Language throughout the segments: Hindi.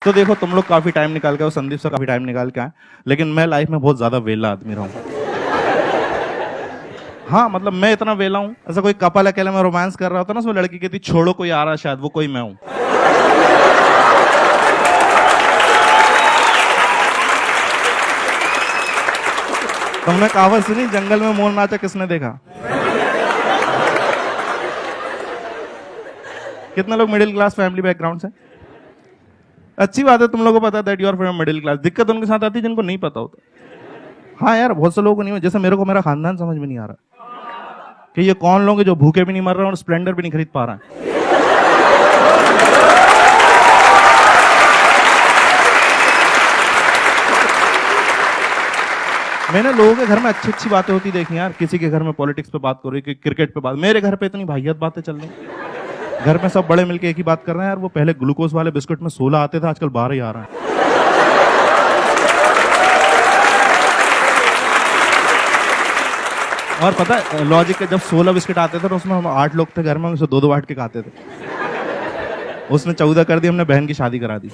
तो देखो तुम लोग काफी टाइम निकाल के और संदीप सर काफी टाइम निकाल के आए, लेकिन मैं लाइफ में बहुत ज्यादा वेला आदमी रहा हूँ। हाँ मतलब मैं इतना वेला हूँ, ऐसा कोई कपल अकेले में रोमांस कर रहा होता ना, उसमें लड़की कहती छोड़ो कोई आ रहा है, शायद वो कोई मैं हूँ। तुमने कहावत सुनी, जंगल में मोर नाचा किसने देखा? कितने लोग मिडिल क्लास फैमिली बैकग्राउंड से? अच्छी बात है, तुम लोगों को पता है that you are from middle class. दिक्कत उनके साथ आती है जिनको नहीं पता होता। हाँ यार, बहुत से लोगों को नहीं, जैसे मेरे को मेरा खानदान समझ में नहीं आ रहा कि ये कौन लोग हैं जो भूखे भी नहीं मर रहे और स्प्लेंडर भी नहीं खरीद पा रहे हैं। मैंने लोगों के घर में अच्छी अच्छी बातें होती देखी यार, किसी के घर में पॉलिटिक्स पे बात कर रही, क्रिकेट पे बात, मेरे घर पे इतनी भाइयत बातें चल रही। घर में सब बड़े मिलके एक ही बात कर रहे हैं यार, वो पहले ग्लूकोज वाले बिस्कुट में 16 आते थे, आजकल 12 ही आ रहा है। और पता है लॉजिक के, जब 16 बिस्किट आते थे तो उसमें हम 8 लोग थे घर में, उसे 2-2 बांट के खाते थे। उसने 14 कर दी, हमने बहन की शादी करा दी।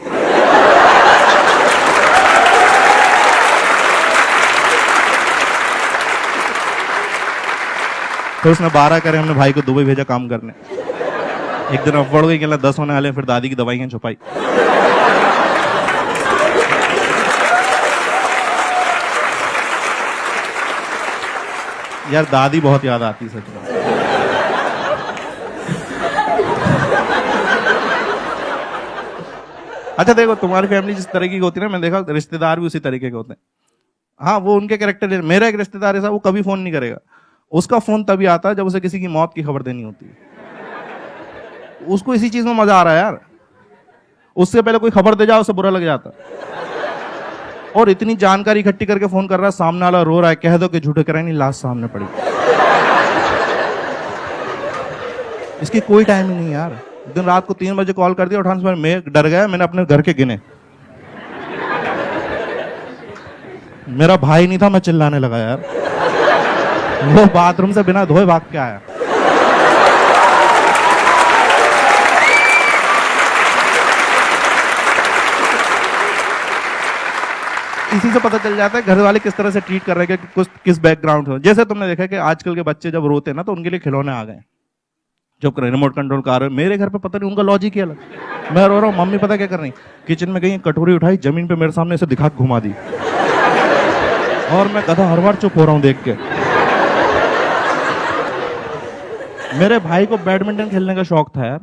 तो उसने 12 करे, हमने भाई को दुबई भेजा काम करने। एक दिन अब बढ़ गई कि 10 होने वाले, फिर दादी की दवाइयां छुपाई। यार दादी बहुत याद आती सच में। अच्छा देखो, तुम्हारी फैमिली जिस तरह की होती है ना, मैं देखा रिश्तेदार भी उसी तरीके के होते हैं। हाँ वो उनके कैरेक्टर। मेरा एक रिश्तेदार ऐसा, वो कभी फोन नहीं करेगा। उसका फोन तभी आता है जब उसे किसी की मौत की खबर देनी होती है। उसको इसी चीज में मजा आ रहा है यार, उससे पहले कोई खबर दे जाओ उसे बुरा लग जाता। और इतनी जानकारी इकट्ठी करके फोन कर रहा है, सामने वाला रो रहा है, कह दो कि झूठे कराए नहीं, लाश सामने पड़ी। इसकी कोई टाइम ही नहीं यार। दिन रात को 3 बजे कॉल कर दिया, उठाने से मैं डर गया, मैंने अपने घर के गिने। मेरा भाई नहीं था, मैं चिल्लाने लगा यार। वो बाथरूम से बिना धोए भाग के आया। इसी से पता चल जाता है घर वाले किस तरह से ट्रीट कर रहे हैं, कि किस बैकग्राउंड हो। जैसे तुमने देखा कि आजकल के बच्चे जब रोते हैं ना, तो उनके लिए खिलौने आ गए, जब रिमोट कंट्रोल कार। मेरे घर पे पता नहीं, उनका लॉजिक ही अलग। मैं रो रहा हूँ, मम्मी पता क्या कर रही, किचन में गई, कटोरी उठाई, जमीन पे मेरे सामने ऐसे दिखा के घुमा दी। और मैं गधा हर बार चुप हो रहा हूँ देख के। मेरे भाई को बैडमिंटन खेलने का शौक था यार,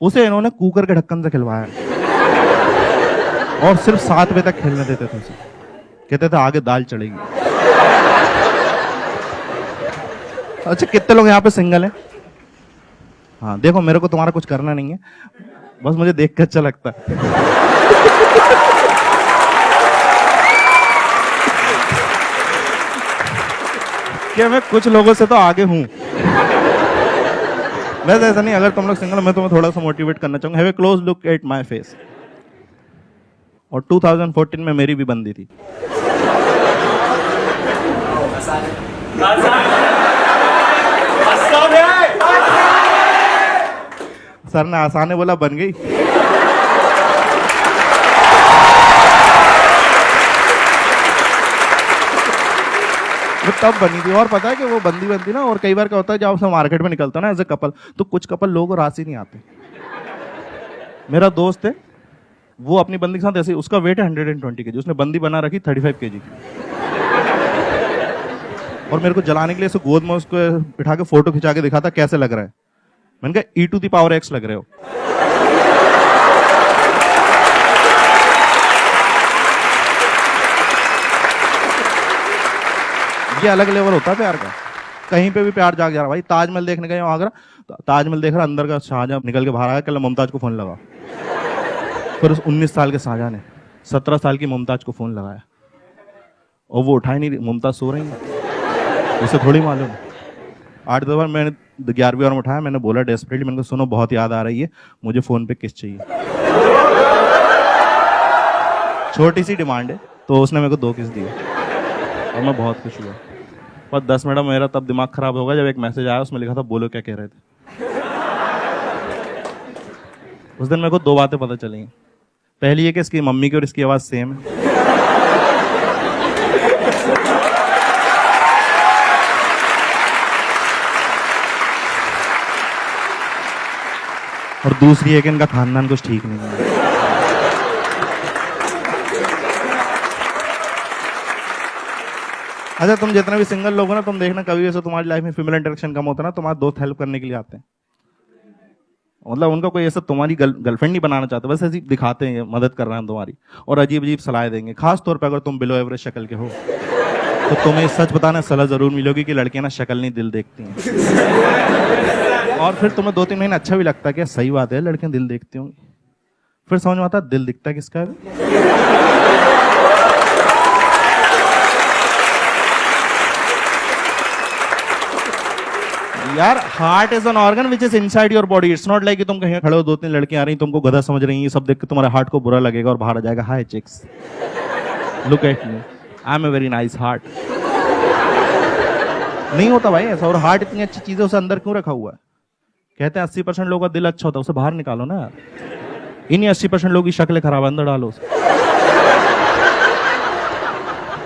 उसे इन्होंने कुकर के ढक्कन से खिलवाया और सिर्फ 7 बजे तक खेलने देते थे उसे। कहते थे आगे दाल चढ़ेगी। अच्छा कितने लोग यहाँ पे सिंगल हैं? हाँ देखो, मेरे को तुम्हारा कुछ करना नहीं है, बस मुझे देख के अच्छा लगता है। कि मैं कुछ लोगों से तो आगे हूं। वैसे ऐसा नहीं, अगर तुम लोग सिंगल, मैं तुम्हें थोड़ा सा मोटिवेट करना चाहूंगा। Have a close look at my face. और 2014 में मेरी भी बंदी थी। सर ने आसान है बोला, बन गई। वो तब बनी थी। और पता है कि वो बंदी बनती ना, और कई बार क्या होता है, जब हम मार्केट में निकलता ना एज ए कपल, तो कुछ कपल लोगों को राशि नहीं आते। मेरा दोस्त है, वो अपनी बंदी के साथ ऐसे, उसका वेट है 120 kg, उसने बंदी बना रखी 35 kg की। और मेरे को जलाने के लिए ऐसे गोद में उसको बिठा के फोटो खिंचा के दिखाता, कैसे लग रहा है। मैंने कहा e⁻x लग रहे हो। ये अलग लेवल होता है प्यार का। कहीं पे भी प्यार जाग जा रहा। भाई ताजमहल देखने गए आगरा, ताजमहल देख रहा, अंदर का शाहजहां निकल के बाहर आया, कल मुमताज को फोन लगा। फिर उस 19 साल के शाहजहां ने 17 साल की मुमताज को फोन लगाया, और वो उठाई नहीं, मुमताज सो रही है, उसे थोड़ी मालूम। 8 बार मैंने 11वीं बार में उठाया, मैंने बोला डेस्परेटली, मैंने कहा सुनो बहुत याद आ रही है, मुझे फोन पे किस चाहिए। छोटी सी डिमांड है, तो उसने मेरे को 2 किस दिए और मैं बहुत खुश हुआ। पर 10 मिनट मेरा तब दिमाग खराब होगा जब एक मैसेज आया, उसमें लिखा था बोलो क्या कह रहे थे। उस दिन मेरे को 2 बातें पता चली। पहली है कि इसकी मम्मी की और इसकी आवाज सेम है। और दूसरी है कि इनका खानदान कुछ ठीक नहीं है। अच्छा, तुम जितने भी सिंगल लोग हो ना, तुम देखना कभी ऐसा तुम्हारी लाइफ में फीमेल इंटरेक्शन कम होता है ना, तुम्हारे दोस्त हेल्प करने के लिए आते हैं। मतलब उनका कोई ऐसा तुम्हारी गर्लफ्रेंड नहीं बनाना चाहते, बस ऐसी दिखाते हैं मदद कर रहे हैं तुम्हारी, और अजीब अजीब सलाह देंगे। खास तौर पे अगर तुम बिलो एवरेज शक्ल के हो तो तुम्हें सच बताना सलाह जरूर मिलेगी कि लड़कियां ना शक्ल नहीं दिल देखती हैं। और फिर तुम्हें 2-3 महीने अच्छा भी लगता है कि सही बात है, लड़कियां दिल देखती होंगी। फिर समझ में आता है दिल दिखता है किसका है। यार, heart is an organ which is inside your body. It's not like कि तुम कहीं खड़े हो, 2-3 लड़कियां आ रही, तुमको गधा समझ रही हैं, सब देख के तुम्हारे हार्ट को बुरा लगेगा और बाहर आ जाएगा, hi chicks, look at me, I am a very nice heart. नहीं होता भाई ऐसा। और हार्ट इतनी अच्छी चीज है, उसे अंदर क्यों रखा हुआ है? कहते हैं 80% लोगों का दिल अच्छा होता है, उसे बाहर निकालो ना यार। इन्हीं 80% लोगों की शक्ल खराब, अंदर डालो उसे।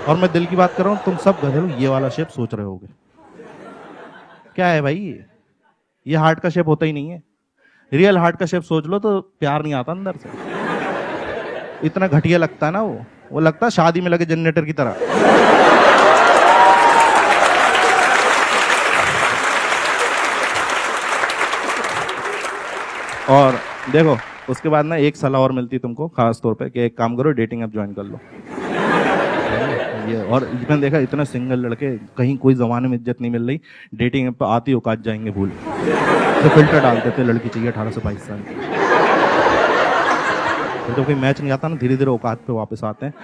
और मैं दिल की बात कर रहा हूं, तुम सब गधे लोग ये वाला शेप सोच रहे होगे। क्या है भाई ये हार्ट का शेप होता ही नहीं है। रियल हार्ट का शेप सोच लो तो प्यार नहीं आता अंदर से। इतना घटिया लगता है ना वो लगता है शादी में लगे जनरेटर की तरह। और देखो, उसके बाद ना एक सलाह और मिलती है तुमको खास तौर पे कि एक काम करो, डेटिंग ऐप ज्वाइन कर लो। ये और मैंने देखा इतने सिंगल लड़के, कहीं कोई जमाने में इज्जत नहीं मिल रही, डेटिंग ऐप पे आती औकात जाएंगे भूल, तो फिल्टर डालते थे लड़की चाहिए 18 से 22 साल। फिर तो कोई मैच नहीं आता ना, धीरे धीरे औकात पे वापस आते हैं।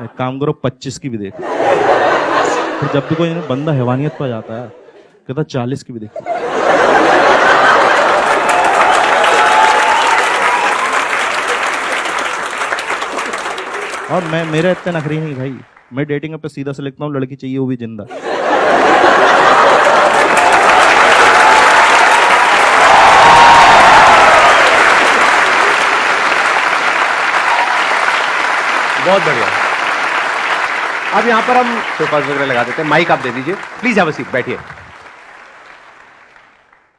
एक काम करो, 25 की भी देख। फिर जब भी कोई बंदा हैवानियत पर जाता है, कहता 40 की भी देख। और मेरे इतने नखरी नहीं भाई, मैं डेटिंग पे सीधा से लिखता हूँ लड़की चाहिए वो भी जिंदा। बहुत बढ़िया। अब यहाँ पर हम सोफाज वगैरह लगा देते हैं। माइक आप दे दीजिए, प्लीज हैव अ सीट, बैठिए।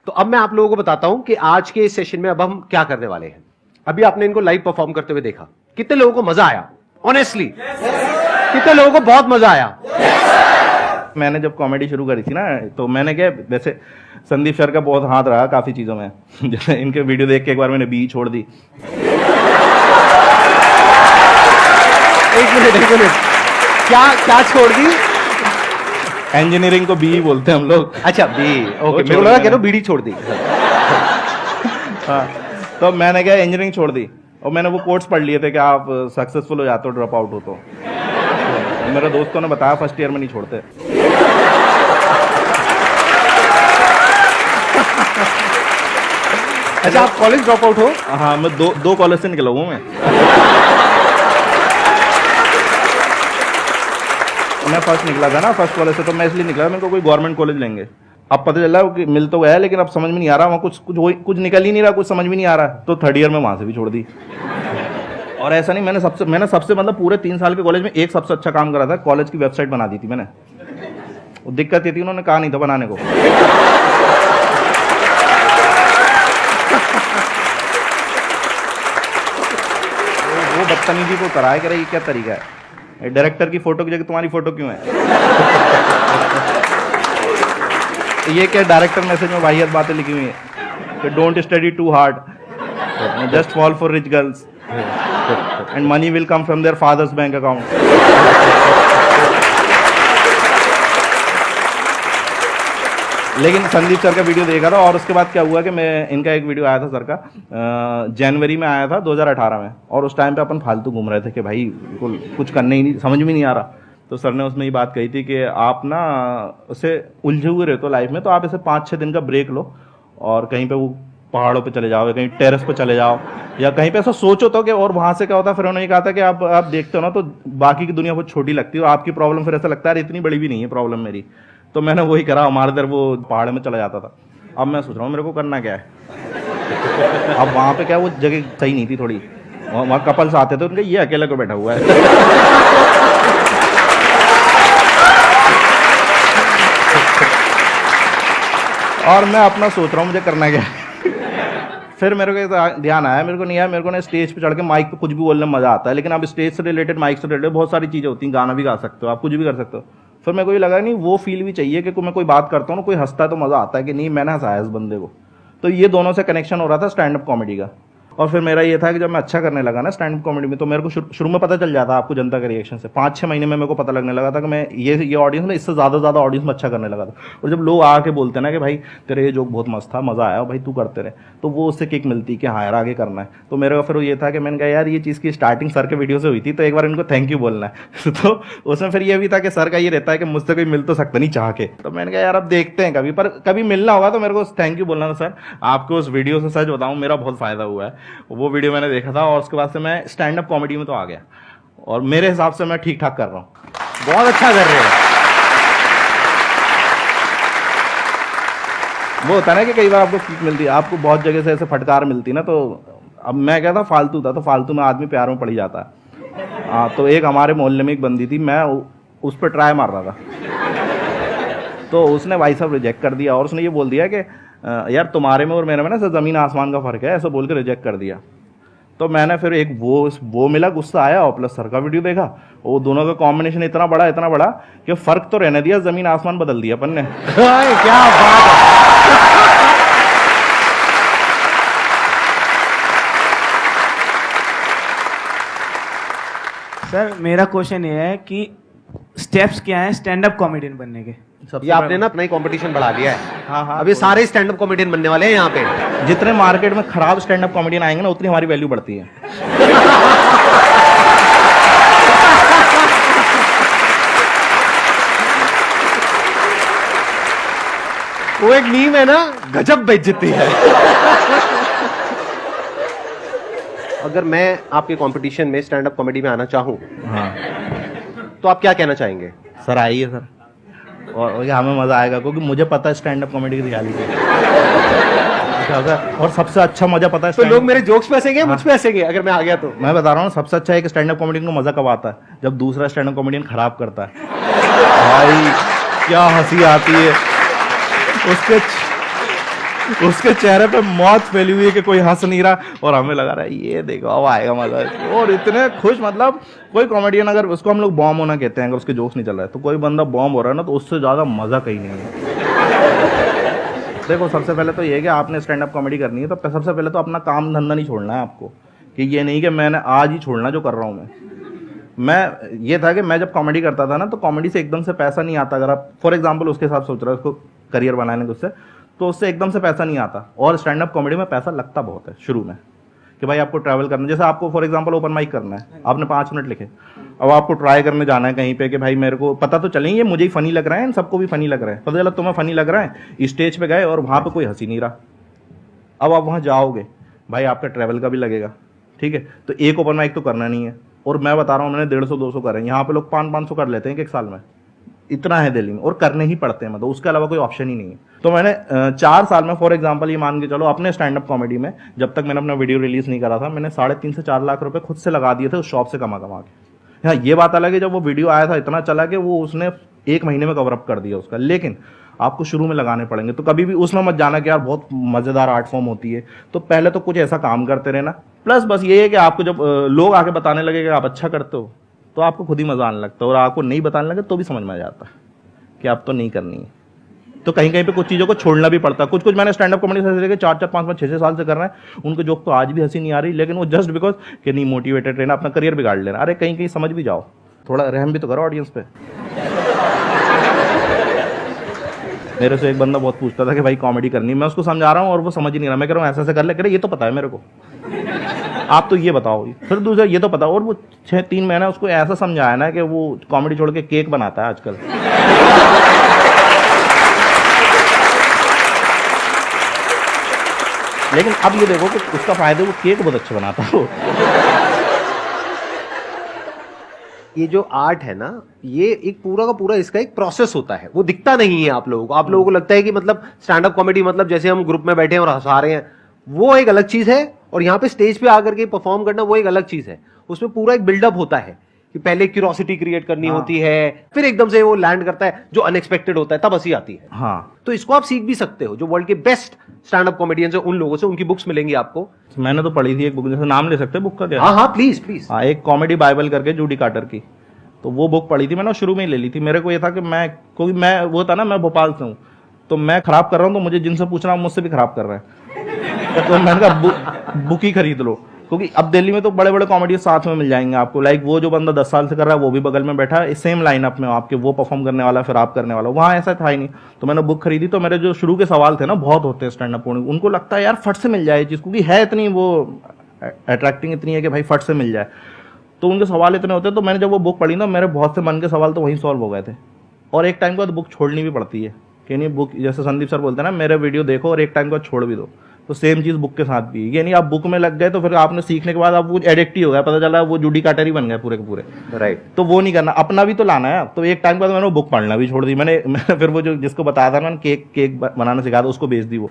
तो अब मैं आप लोगों को बताता हूं कि आज के इस सेशन में अब हम क्या करने वाले हैं। अभी आपने इनको लाइव परफॉर्म करते हुए देखा, कितने लोगों को मजा आया? ऑनेस्टली कितने लोगों को बहुत मजा आया? मैंने जब कॉमेडी शुरू करी थी ना, तो मैंने क्या, वैसे संदीप सर का बहुत हाथ रहा काफी चीजों में। जैसे इनके वीडियो देख के एक बार मैंने बी छोड़ दी। एक मिनट, क्या छोड़ दी? इंजीनियरिंग को बी बोलते हैं हम लोग। अच्छा, बी, ओके। मेरे को लगा कह रहा हूं बीड़ी छोड़ दी। हाँ, तो मैंने क्या इंजीनियरिंग छोड़ दी, और मैंने वो कोट्स पढ़ लिए थे कि आप सक्सेसफुल हो जाते हो ड्रॉप आउट हो तो मेरे दोस्तों ने बताया फर्स्ट ईयर में नहीं छोड़ते। अच्छा, आप कॉलेज ड्रॉप आउट हो? हाँ, मैं दो कॉलेज से निकला हूँ। मैं फर्स्ट निकला था ना, फर्स्ट कॉलेज से, तो मैं इसलिए निकला मेरे को कोई गवर्नमेंट कॉलेज लेंगे। अब पता चला कि मिल तो गया, लेकिन अब समझ में नहीं आ रहा, वहाँ कुछ निकल ही नहीं रहा, कुछ समझ में नहीं आ रहा, तो थर्ड ईयर में वहां से भी छोड़ दी। और ऐसा नहीं, मैंने सबसे मतलब पूरे 3 साल के कॉलेज में एक सबसे अच्छा काम करा था, कॉलेज की वेबसाइट बना दी थी मैंने। वो दिक्कत ये थी, उन्होंने कहा नहीं था बनाने को। वो बदतमीजी को कराए करे, ये क्या तरीका है? डायरेक्टर की फोटो की जगह तुम्हारी फोटो क्यों है? ये क्या डायरेक्टर मैसेज में वाहियात बातें लिखी हुई है कि don't study too hard, just fall for rich girls and money will come from their father's bank account. लेकिन संदीप सर का वीडियो देखा था, और उसके बाद क्या हुआ कि मैं इनका एक वीडियो आया था सर का, जनवरी में आया था 2018 में, और उस टाइम पे अपन फालतू घूम रहे थे कि भाई कुछ करने ही नहीं, समझ में नहीं आ रहा। तो सर ने उसमें ये बात कही थी कि आप ना उसे उलझे हुए रहते हो लाइफ में, तो आप ऐसे 5-6 दिन का ब्रेक लो और कहीं पे वो पहाड़ों पे चले जाओ, या कहीं टेरेस पे चले जाओ, या कहीं पे ऐसा सोचो तो कि और वहां से क्या होता है। फिर उन्होंने कहा था कि आप देखते हो ना तो बाकी की दुनिया बहुत छोटी लगती है, और आपकी प्रॉब्लम फिर ऐसा लगता है इतनी बड़ी भी नहीं है प्रॉब्लम मेरी। तो मैंने वही करा, हमारे इधर वो पहाड़ में चला जाता था। अब मैं सोच रहा हूँ मेरे को करना क्या है। अब वहां पे क्या वो जगह सही नहीं थी थोड़ी, वहाँ कपल्स आते थे, उनके ये अकेले को बैठा हुआ है। और मैं अपना सोच रहा हूँ मुझे करना क्या है। फिर मेरे को एक ध्यान आया, मेरे को नहीं आया, मेरे को ना स्टेज पे चढ़ के माइक पे कुछ भी बोलने में मजा आता है, लेकिन अब स्टेज से रिलेटेड, माइक से रिलेटेड बहुत सारी चीजें होती हैं, गाना भी गा सकते हो आप, कुछ भी कर सकते हो। फिर मेरे को ये लगा नहीं, वो फील भी चाहिए कि मैं कोई बात करता हूँ ना, कोई हंसता है तो मजा आता है कि नहीं मैंने हंसाया इस बंदे को। तो ये दोनों से कनेक्शन हो रहा था स्टैंड अप कॉमेडी का। और फिर मेरा ये था कि जब मैं अच्छा करने लगा ना स्टैंड अप कॉमेडी में, तो मेरे को शुरू में पता चल जाता आपको जनता के रिएक्शन से। 5-6 महीने में मेरे को पता लगने लगा था कि मैं ये ऑडियंस में इससे ज़्यादा ऑडियंस में अच्छा करने लगा था। और जब लोग आके बोलते हैं ना कि भाई तेरे ये जोक बहुत मस्त था, मज़ा आया, भाई तू करते रहे, तो वो उससे किक मिलती कि हाँ यार आगे करना है। तो मेरे को फिर ये था कि मैंने कहा यार ये चीज़ की स्टार्टिंग सर के वीडियो से हुई थी, तो एक बार इनको थैंक यू बोलना है। तो उसमें फिर ये भी था कि सर का ये रहता है कि मुझसे कोई मिल तो सकता नहीं चाह के। तो मैंने कहा यार अब देखते हैं कभी, पर कभी मिलना होगा तो मेरे को थैंक यू बोलना था सर। आपको उस वीडियो से सच बताऊँ मेरा बहुत फ़ायदा हुआ है। वो वीडियो मैंने देखा था और उसके बाद से मैं स्टैंड अप कॉमेडी में तो आ गया, और मेरे हिसाब से मैं ठीक ठाक कर रहा हूँ। बहुत अच्छा कर रहे हैं। वो होता है ना कि कई बार आपको किक मिलती है, आपको बहुत जगह से ऐसे फटकार मिलती है ना, तो अब मैं क्या था फालतू था, तो फालतू में आदमी प्यार में पड़ ही जाता है। हाँ, तो एक हमारे मोहल्ले में एक बंदी थी, मैं उस पर ट्राई मार रहा था, तो उसने भाई साहब रिजेक्ट कर दिया, और उसने ये बोल दिया कि यार तुम्हारे में और मेरे में ना ज़मीन आसमान का फ़र्क है, ऐसा बोल के रिजेक्ट कर दिया। तो मैंने फिर एक वो मिला, गुस्सा आया, और प्लस सर का वीडियो देखा, वो दोनों का कॉम्बिनेशन इतना बड़ा कि फ़र्क तो रहने दिया, ज़मीन आसमान बदल दिया अपन ने। क्या बात है। सर मेरा क्वेश्चन ये है कि स्टेप्स क्या हैं स्टैंड अप कॉमेडियन बनने के? ये आपने ना अपना ही कंपटीशन बढ़ा दिया है। हाँ, अब ये सारे स्टैंड अप कॉमेडियन बनने वाले हैं यहाँ पे। जितने मार्केट में खराब स्टैंड अप कॉमेडियन आएंगे ना, उतनी हमारी वैल्यू बढ़ती है। वो एक मीम है ना, गजब बेइज्जती है। अगर मैं आपके कंपटीशन में स्टैंड अप कॉमेडी में आना चाहूं, हाँ तो आप क्या कहना चाहेंगे? सर आइए सर, और हमें मज़ा आएगा, क्योंकि मुझे पता है स्टैंड अप कॉमेडी की रियलिटी क्या होता है, और सबसे अच्छा मज़ा पता है। तो लोग मेरे जोक्स पे हंसेंगे, मुझ पे हंसेंगे अगर मैं आ गया तो? मैं बता रहा हूँ, सबसे अच्छा है कि स्टैंड अप कॉमेडियन को मज़ा कब आता है, जब दूसरा स्टैंड अप कॉमेडियन खराब करता है। भाई क्या हंसी आती है, उसके चेहरे पे मौत फैली हुई है कि कोई हंस नहीं रहा, और हमें लगा रहा है ये देखो अब आएगा मजा, और इतने खुश। मतलब कोई कॉमेडियन अगर उसको हम लोग बॉम्ब होना कहते हैं, अगर उसके जोक्स नहीं चल रहा है, तो कोई बंदा बॉम्ब हो रहा है ना, तो उससे ज़्यादा मज़ा कहीं नहीं है। देखो सबसे पहले तो ये है कि आपने स्टैंड अप कॉमेडी करनी है, तो सबसे पहले तो अपना काम धंधा नहीं छोड़ना है आपको, कि ये नहीं कि मैंने आज ही छोड़ना जो कर रहा हूँ मैं ये था कि मैं जब कॉमेडी करता था ना, तो कॉमेडी से एकदम से पैसा नहीं आता। अगर आप फॉर एग्जांपल उसके साथ सोच रहे हो उसको करियर बनाने के, उससे तो उससे एकदम से पैसा नहीं आता, और स्टैंड अप कॉमेडी में पैसा लगता बहुत है शुरू में, कि भाई आपको ट्रैवल करना, जैसे आपको फॉर एग्जांपल ओपन माइक करना है, आपने 5 मिनट लिखे, अब आपको ट्राई करने जाना है कहीं पे कि भाई मेरे को पता तो चले ये मुझे ही फनी लग रहा है, इन सबको भी फनी लग रहा है, पता चला तुम्हें फनी लग रहा है, स्टेज पे गए और वहाँ पे कोई हंसी नहीं रहा। अब आप वहाँ जाओगे, भाई आपका ट्रैवल का भी लगेगा, ठीक है, तो एक ओपन माइक तो करना नहीं है। और मैं बता रहा हूँ मैंने 150-200 करे, यहाँ पे लोग 500-500 कर लेते हैं एक साल में, इतना है दिल्ली में, और करने ही पड़ते हैं, मतलब उसके अलावा कोई ऑप्शन ही नहीं है। तो मैंने 4 साल में फॉर एग्जांपल ये मान के चलो, अपने स्टैंड अप कॉमेडी में जब तक मैंने अपना वीडियो रिलीज नहीं करा था, मैंने 3.5 से 4 लाख रुपए खुद से लगा दिए थे उस शॉप से कमा के। हाँ ये बात अलग है, जब वो वीडियो आया था इतना चला कि वो उसने 1 महीने में कवर अप कर दिया उसका, लेकिन आपको शुरू में लगाने पड़ेंगे। तो कभी भी उसमें मत जाना कि यार बहुत मज़ेदार आर्ट फॉर्म होती है, तो पहले तो कुछ ऐसा काम करते रहना। प्लस बस ये है कि आपको जब लोग आके बताने लगे कि आप अच्छा करते हो, तो आपको खुद ही मजा आने लगता है, और आपको नहीं बताने लगे तो भी समझ में आ जाता है कि आप तो नहीं करनी है। तो कहीं कहीं पे कुछ चीज़ों को छोड़ना भी पड़ता है। कुछ मैंने स्टैंड अप कॉमेडी से 4-4, 5-5, 6-6 साल से कर रहे हैं, उनके जोक तो आज भी हंसी नहीं आ रही, लेकिन वो जस्ट बिकॉज कि नहीं मोटिवेटेड रहना, अपना करियर बिगाड़ लेना। अरे कहीं कहीं समझ भी जाओ, थोड़ा रहम भी तो करो ऑडियंस पे। मेरे से एक बंदा बहुत पूछता था कि भाई कॉमेडी करनी, मैं उसको समझा रहा हूँ और वो समझ ही नहीं रहा। मैं कह रहा हूँ ऐसा ऐसा कर ले, कह रहे ये तो पता है मेरे को, आप तो ये बताओ। फिर दूसरा ये तो पता, और वो 6-3 महीना उसको ऐसा समझाया ना कि वो कॉमेडी छोड़ के केक बनाता है आजकल। लेकिन अब ये देखो कि उसका फायदा, वो केक बहुत अच्छा बनाता है। ये जो आर्ट है ना, ये एक पूरा का पूरा इसका एक प्रोसेस होता है, वो दिखता नहीं है आप लोगों को। आप लोगों को लगता है कि मतलब स्टैंड अप कॉमेडी मतलब जैसे हम ग्रुप में बैठे हैं और हंसा रहे हैं, वो एक अलग चीज है, और यहाँ पे स्टेज पे आकर के परफॉर्म करना वो एक अलग चीज है, उसमें पूरा एक बिल्डअप होता है कि पहले क्यूरोसिटी क्रिएट करनी होती है, फिर एकदम से वो लैंड करता है जो अनएक्सपेक्टेड होता है, तब हंसी आती है। हाँ, तो इसको आप सीख भी सकते हो, जो वर्ल्ड के बेस्ट स्टैंड अप कॉमेडियंस है उन लोगों से, उनकी बुक्स मिलेंगी आपको। मैंने तो पढ़ी थी एक बुक, जैसे नाम ले सकते हैं बुक का क्या? हाँ हाँ प्लीज प्लीज। हाँ, एक कॉमेडी बाइबल करके जूडी कार्टर की, तो वो बुक पढ़ी थी मैंने, शुरू में ही ले ली थी। मेरे को ये था कि मैं, क्योंकि मैं वो था ना, मैं भोपाल से हूँ, तो मैं खराब कर रहा हूँ, तो मुझे जिनसे पूछना मुझसे भी खराब कर रहा है। तो मैंने कहा बुक ही खरीद लो, क्योंकि अब दिल्ली में तो बड़े बड़े कॉमेडी साथ में मिल जाएंगे आपको। लाइक वो जो बंदा 10 साल से कर रहा है वो भी बगल में बैठा है, सेम लाइनअप में आपके, वो परफॉर्म करने वाला फिर आप करने वाला। वहाँ ऐसा था ही नहीं, तो मैंने बुक खरीदी। तो मेरे जो शुरू के सवाल थे ना, बहुत होते हैं स्टैंड अप, उनको लगता है यार फट से मिल जाए चीज़, क्योंकि है इतनी वो अट्रैक्टिंग इतनी है कि भाई फट से मिल जाए, तो उनके सवाल इतने होते हैं। तो मैंने जब वो बुक पढ़ी ना, मेरे बहुत से मन के सवाल तो वहीं सॉल्व हो गए थे। और एक टाइम के बाद बुक छोड़नी भी पड़ती है कि नहीं, बुक जैसे संदीप सर बोलते हैं ना, मेरे वीडियो देखो और एक टाइम के बाद छोड़ भी दो। तो सेम चीज़ बुक के साथ भी, ये नहीं आप बुक में लग गए तो फिर आपने सीखने के बाद आप कुछ एडिक्ट ही हो गया, पता चला वो जूडी काटर ही बन गए पूरे के पूरे। राइट। तो वो नहीं करना, अपना भी तो लाना है। तो एक टाइम के बाद मैंने वो बुक पढ़ना भी छोड़ दी। मैंने फिर वो जो जिसको बताया था ना, केक बनाना सिखा था, उसको बेच दी वो।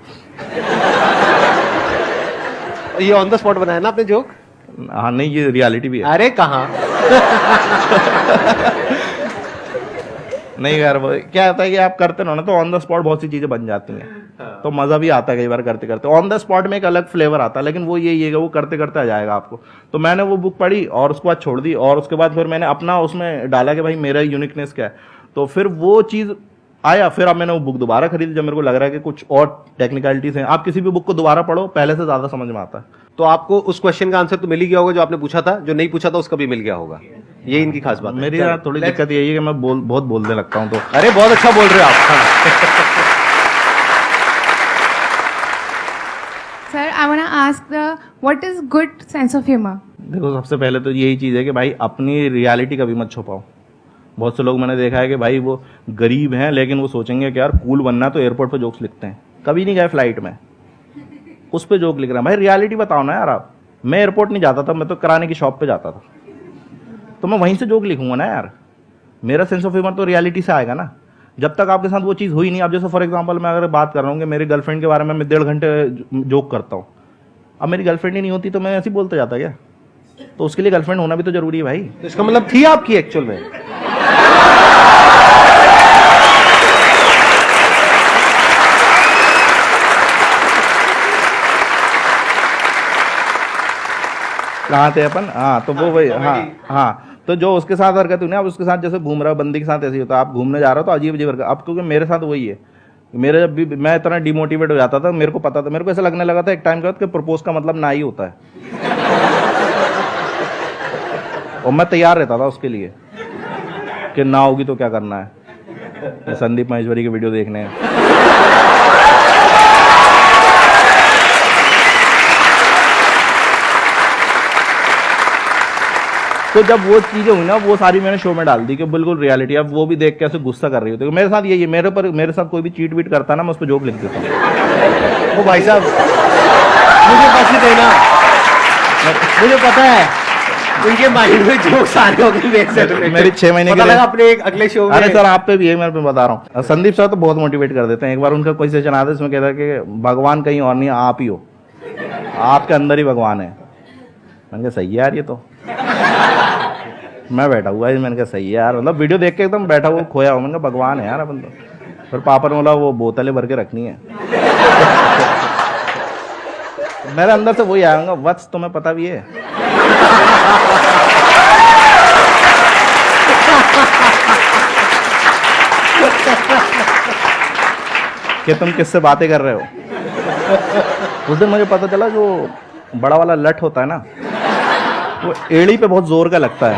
ये ऑन द स्पॉट बनाया ना आपने जोक? हाँ नहीं, ये रियलिटी भी है। अरे कहाँ। नहीं यार, वो क्या होता है कि आप करते रहो ना, तो ऑन द स्पॉट बहुत सी चीजें बन जाती हैं, तो मजा भी आता है कई बार करते करते। ऑन द स्पॉट में एक अलग फ्लेवर आता है, लेकिन वो यही है कि वो करते करते आ जाएगा आपको। तो मैंने वो बुक पढ़ी और उसके बाद छोड़ दी, और उसके बाद फिर मैंने अपना उसमें डाला कि भाई मेरा यूनिकनेस क्या है। तो फिर वो चीज़ आया, फिर अब मैंने वो बुक दोबारा खरीदी जब मेरे को लग रहा है कि कुछ और टेक्निकलिटीज हैं। आप किसी भी बुक को दोबारा पढ़ो, पहले से ज्यादा समझ में आता है। तो आपको उस क्वेश्चन का आंसर तो मिल ही गया होगा जो आपने पूछा था, जो नहीं पूछा था उसका भी मिल गया होगा। ये इनकी खास बात है। मेरी यार थोड़ी दिक्कत यही है कि मैं बहुत बोलने लगता हूँ। तो अरे बहुत अच्छा बोल रहे हो आप। Sir, I want to ask what is good sense of humor? देखो, सबसे पहले तो यही चीज़ है कि भाई अपनी रियलिटी कभी मत छुपाओ। बहुत से लोग मैंने देखा है कि भाई वो गरीब हैं, लेकिन वो सोचेंगे कि यार कूल बनना है तो एयरपोर्ट पे जोक्स लिखते हैं। कभी नहीं गए फ्लाइट में, उस पे जोक लिख रहे हैं। भाई रियलिटी बताओ ना यार आप। मैं एयरपोर्ट नहीं जाता था, मैं तो किराने की शॉप पे जाता था, तो मैं वहीं से जोक लिखूंगा ना यार। मेरा सेंस ऑफ ह्यूमर तो रियलिटी से आएगा ना। जब तक आपके साथ वो चीज़ हुई नहीं, अब जैसे फॉर एग्जांपल मैं अगर बात कर रहा हूँ कि मेरी गर्लफ्रेंड के बारे में मैं 1.5 घंटे जोक करता हूँ, अब मेरी गर्लफ्रेंड ही नहीं होती तो मैं ऐसे ही बोलता जाता क्या? तो उसके लिए गर्लफ्रेंड होना भी तो जरूरी है भाई। तो इसका मतलब थी आपकी एक्चुअल में? कहाँ थे अपन? हाँ, तो वो वही, हाँ। तो जो उसके साथ हरकत हुई ना, अब उसके साथ जैसे घूम रहा बंदी के साथ ऐसे ही होता है। आप घूमने जा रहे हो तो अजीब अजीब हरकत। अब क्योंकि मेरे साथ वही है, मेरे जब भी मैं इतना डिमोटिवेट हो जाता था, मेरे को पता था, मेरे को ऐसा लगने लगा था एक टाइम के बाद कि प्रपोज का मतलब ना ही होता है। और मैं तैयार रहता था उसके लिए कि ना होगी तो क्या करना है। संदीप महेश्वरी के वीडियो देखने हैं। तो जब वो चीजें हुई ना, वो सारी मैंने शो में डाल दी कि बिल्कुल रियलिटी। अब वो भी देख के ऐसे गुस्सा कर रही होती है। मेरे साथ यही है, मेरे साथ कोई भी चीट वीट करता ना, मैं उस पर जोक लिख देता हूँ। वो भाई साहब मुझे बस ही देना, मुझे पता है उनके माइंड में जोक्स आ रहे होंगे। मेरी 6 महीने के लिए अपने एक अगले शो में। अरे सर, आप पे भी है, मैं बता रहा हूँ। संदीप सर तो बहुत मोटिवेट कर देते हैं। एक बार उनका कोई सेशन आता है, इसमें कहता है कि भगवान कहीं और नहीं, आप ही हो, आपके अंदर ही भगवान है। मैंने कहा सही है यार, ये तो मैं बैठा हुआ है। मैंने कहा सही है यार, मतलब वीडियो देख के एकदम बैठा हुआ खोया हुआ। मैंने कहा भगवान है यार अपन तो। फिर पापा ने बोला वो बोतलें भर के रखनी है। मेरे अंदर से वही आएगा, वत्स तुम्हें पता भी है कि तुम किससे बातें कर रहे हो। उस दिन मुझे पता चला जो बड़ा वाला लट होता है ना, वो एड़ी पे बहुत जोर का लगता है।